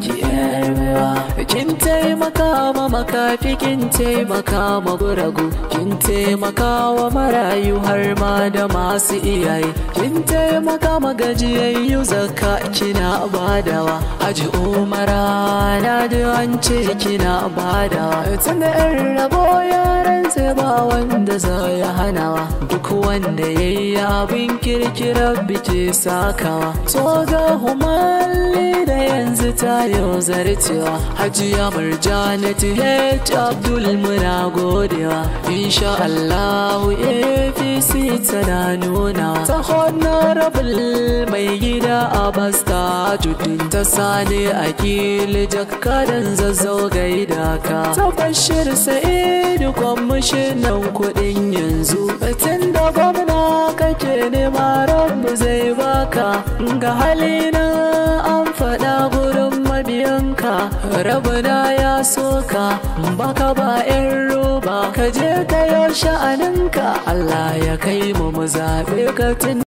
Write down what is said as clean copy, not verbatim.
ki yarwa. Kin taimaka ma makafi, kin taimaka ma guragu, kin taimaka wa marayu har ma da masu iyaye, kin taimaka ma gajiyayyu zakka kina badawa. Haji Umara na ji an ce kina badawa, tunda yan rabo yaran sai ba wanda za ya hanawa. Duk wanda yayi abin kirkira bike sakawa. To ga Humalli da yanzu ta yau zarcewa. Hajiya Murjanatu H Abdul muna godewa. Insha Allah APC tana nunawa. Ta honorable mai gida Abbas Tajuddin, ta Sani Akil jakkadan Zazzau gaida ka. Ta Bashir Sa'idu kwamishinan kudin yanzu, tunda gwamna kake nema Rabbu zai baka. Ga halina an faɗa gurin mabiyanka, Rabbuna ya soka baka ba 'yan roba. Ka je ka yi sha'aninka, Allah ya kai mu zaɓe ka tun